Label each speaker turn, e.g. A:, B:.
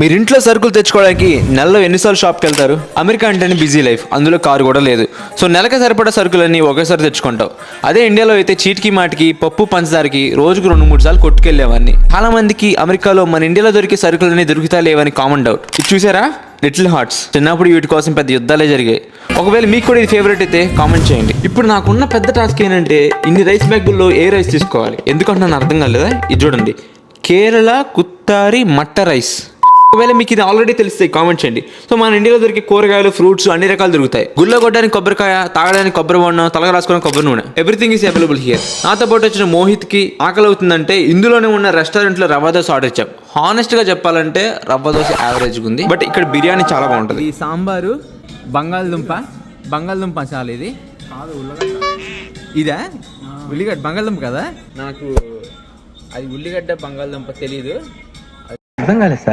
A: మీరు ఇంట్లో సరుకులు తెచ్చుకోవడానికి నెలలో ఎన్నిసార్లు షాప్కి వెళ్తారు? అమెరికా అంటేనే బిజీ లైఫ్, అందులో కారు కూడా లేదు. సో నెలకి సరిపడా సరుకులన్నీ ఒకేసారి తెచ్చుకుంటావు. అదే ఇండియాలో అయితే చీటికి మాటికి పప్పు పంచదారకి రోజుకు 2-3 సార్లు కొట్టుకెళ్ళేవాడిని. చాలా మందికి అమెరికాలో మన ఇండియాలో దొరికే సరుకులన్నీ దొరుకుతా లేవని కామన్ డౌట్. ఇది చూసారా, లిటిల్ హార్ట్స్. చిన్నప్పుడు వీటి కోసం పెద్ద యుద్ధాలే జరిగాయి. ఒకవేళ మీకు కూడా ఇది ఫేవరెట్ అయితే కామెంట్ చేయండి. ఇప్పుడు నాకున్న పెద్ద టాస్క్ ఏంటంటే ఇన్ని రైస్ బ్యాగుల్లో ఏ రైస్ తీసుకోవాలి. ఎందుకంటే అర్థం కాలేదా? ఇది చూడండి, కేరళ కుత్తారి మట్ట రైస్. ఒకవేళ మీకు ఇది ఆల్రెడీ తెలిస్తే కామెంట్ చేయండి. సో మన ఇండియాలో దొరికే కూరగాయలు, ఫ్రూట్స్ అన్ని రకాలు దొరుకుతాయి. గుళ్ళో కొట్టడానికి కొబ్బరికాయ, తాగడానికి కొబ్బరి బొండం, తలగా రాసుకోవడానికి కొబ్బరి నూనె, ఎవ్రీథింగ్ ఈస్ అవైలబుల్ హియర్. నాతో పాటు వచ్చిన మోహిత్కి ఆకలి అవుతుందంటే ఇందులోనే ఉన్న రెస్టారెంట్లో రవ్వ దోశ ఆర్డర్ ఇచ్చాం. హానెస్ట్గా చెప్పాలంటే రవ్వ దోశ యావరేజ్గా ఉంది, బట్ ఇక్కడ బిర్యానీ చాలా బాగుంటుంది.
B: ఈ సాంబారు బంగాళదుంప చాలా ఇది కాదు, ఇదా ఉల్లిగడ్డ బంగాళదుంప కదా. నాకు అది ఉల్లిగడ్డ బంగాళదుంప తెలీదు, అర్థం కాలేదు సార్.